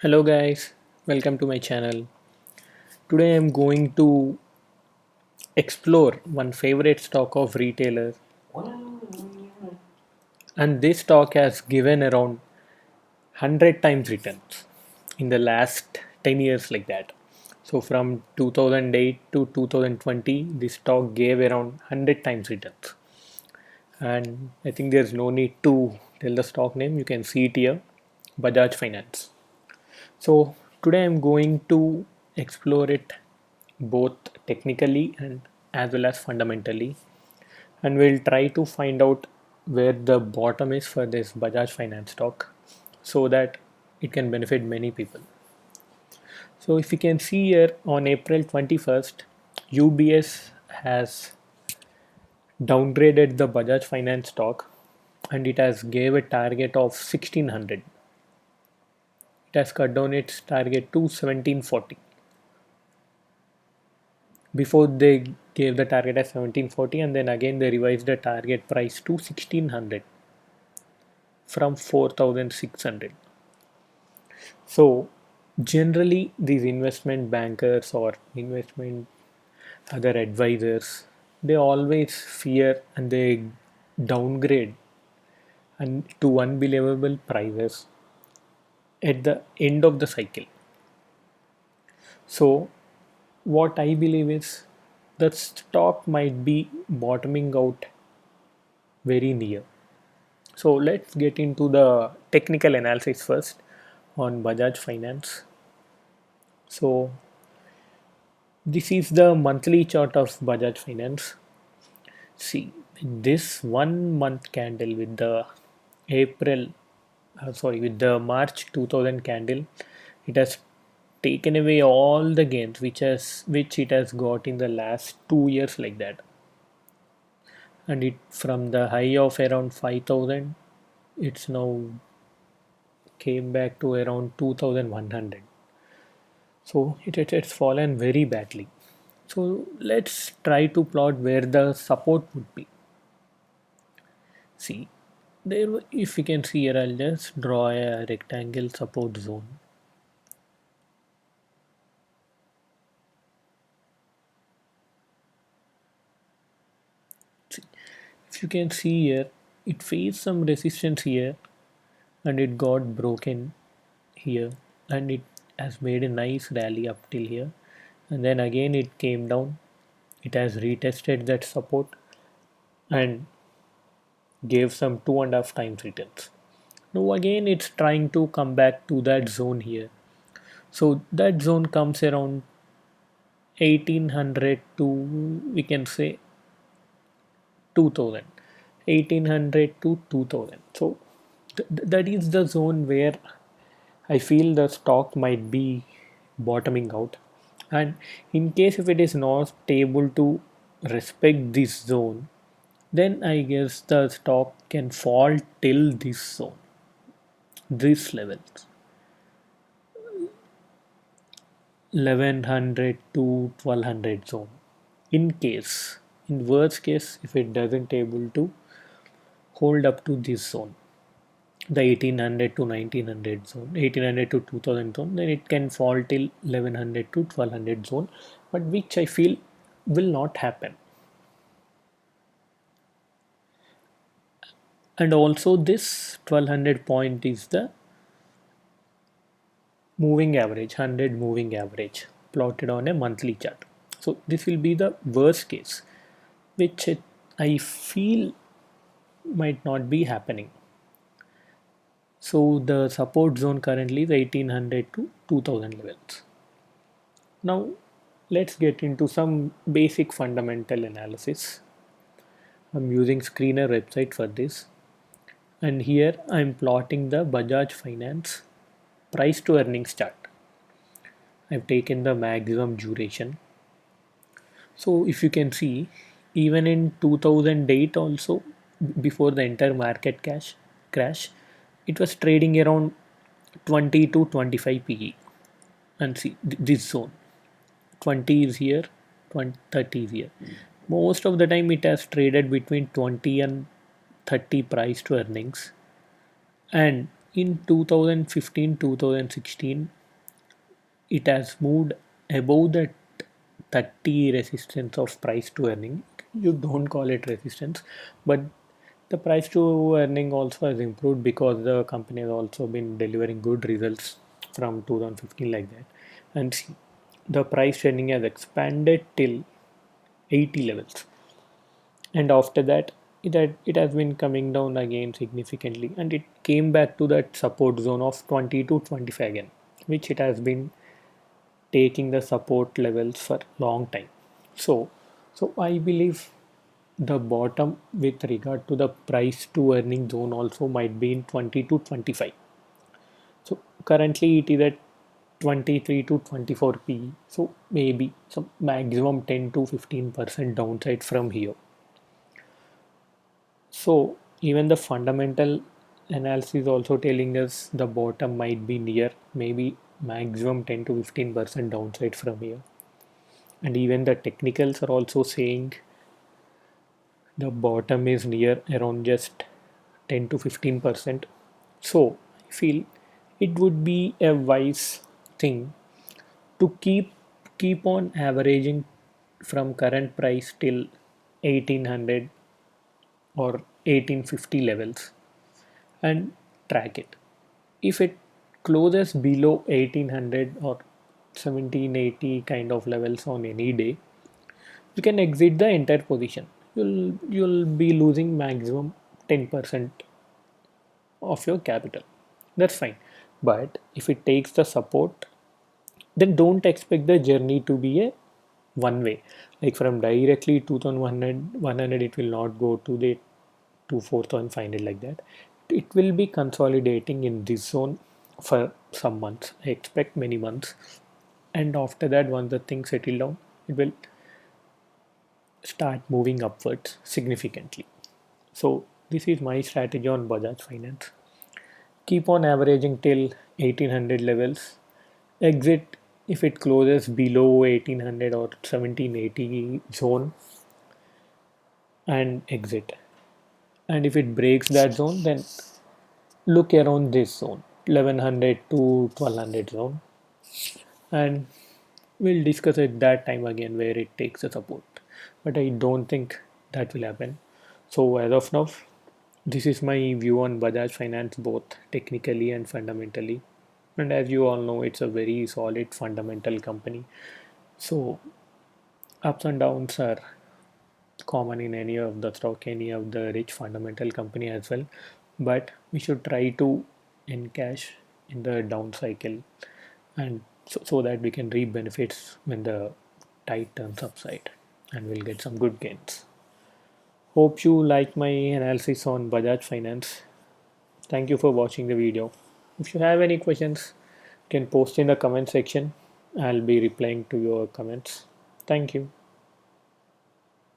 Hello guys, welcome to my channel. Today I'm going to explore one favorite stock of retailer, and this stock has given around 100 times returns in the last 10 years like that. So from 2008 to 2020 this stock gave around 100 times returns, and I think there's no need to tell the stock name. You can see it here, Bajaj Finance. So today I'm going to explore it both technically and as well as fundamentally, and we'll try to find out where the bottom is for this Bajaj Finance stock so that it can benefit many people. So if you can see here on April 21st, UBS has downgraded the Bajaj Finance stock and it has gave a target of 1600. It has cut down its target to 1740. Before they gave the target as 1740, and then again they revised the target price to 1600 from 4600. So generally these investment bankers or investment other advisors, they always fear and they downgrade and to unbelievable prices at the end of the cycle. So what I believe is the stock might be bottoming out very near. So let's get into the technical analysis first on Bajaj Finance. So this is the monthly chart of Bajaj Finance. See, this 1 month candle with the April, with the March 2000 candle, it has taken away all the gains which it has got in the last 2 years like that. And it from the high of around 5000, it's now came back to around 2100. So it's fallen very badly. So let's try to plot where the support would be. See, there if you can see here, I'll just draw a rectangle support zone. See, if you can see here, it faced some resistance here and it got broken here, and it has made a nice rally up till here, and then again it came down. It has retested that support and gave some 2.5 times returns. Now again it's trying to come back to that zone here. So that zone comes around 1800 to, we can say, 2000, 1800 to 2000. So that is the zone where I feel the stock might be bottoming out. And in case if it is not able to respect this zone, then I guess the stock can fall till this zone, this level, 1100 to 1200 zone. In case, in worst case, if it doesn't able to hold up to this zone, the 1800 to 1900 zone, 1800 to 2000 zone, then it can fall till 1100 to 1200 zone, but which I feel will not happen. And also this 1200 point is the moving average, 100 moving average plotted on a monthly chart. So this will be the worst case, which I feel might not be happening. So the support zone currently is 1800 to 2000 levels. Now let's get into some basic fundamental analysis. I'm using Screener website for this, and here I'm plotting the Bajaj Finance price to earnings chart. I've taken the maximum duration. So if you can see, even in 2008 also, before the entire market crash, it was trading around 20 to 25 PE. And see this zone, 20 is here, 20, 30 is here. Most of the time it has traded between 20 and 30 price to earnings, and In 2015 2016, it has moved above the 30 resistance of price to earning. You don't call it resistance, but the price to earning also has improved because the company has also been delivering good results from 2015 like that. And see, the price trending has expanded till 80 levels, and after that it has been coming down again significantly, and it came back to that support zone of 20 to 25 again, which it has been taking the support levels for long time. So so I believe the bottom with regard to the price to earning zone also might be in 20 to 25. So currently it is at 23 to 24 p, so maybe some maximum 10 to 15% downside from here. So even the fundamental analysis also telling us the bottom might be near, maybe maximum 10 to 15% downside from here. And even the technicals are also saying the bottom is near around just 10 to 15%. So I feel it would be a wise thing to keep on averaging from current price till 1800 or 1850 levels and track it. If it closes below 1800 or 1780 kind of levels on any day, you can exit the entire position. You'll be losing maximum 10% of your capital. That's fine. But if it takes the support, then don't expect the journey to be a one way. Like from directly 2100 it will not go to the to 4500 like that. It will be consolidating in this zone for some months. I expect many months. And after that, once the things settle down, it will start moving upwards significantly. So this is my strategy on Bajaj Finance. Keep on averaging till 1800 levels. Exit if it closes below 1800 or 1780 zone, and exit. And if it breaks that zone, then look around this zone 1100 to 1200 zone, and we'll discuss it that time again where it takes the support. But I don't think that will happen. So as of now, this is my view on Bajaj Finance, both technically and fundamentally. And as you all know, it's a very solid fundamental company. So ups and downs are common in any of the stock, any of the rich fundamental company as well. But we should try to encash in the down cycle, and so that we can reap benefits when the tide turns upside, and we'll get some good gains. Hope you like my analysis on Bajaj Finance. Thank you for watching the video. If you have any questions, you can post in the comment section. I'll be replying to your comments. Thank you.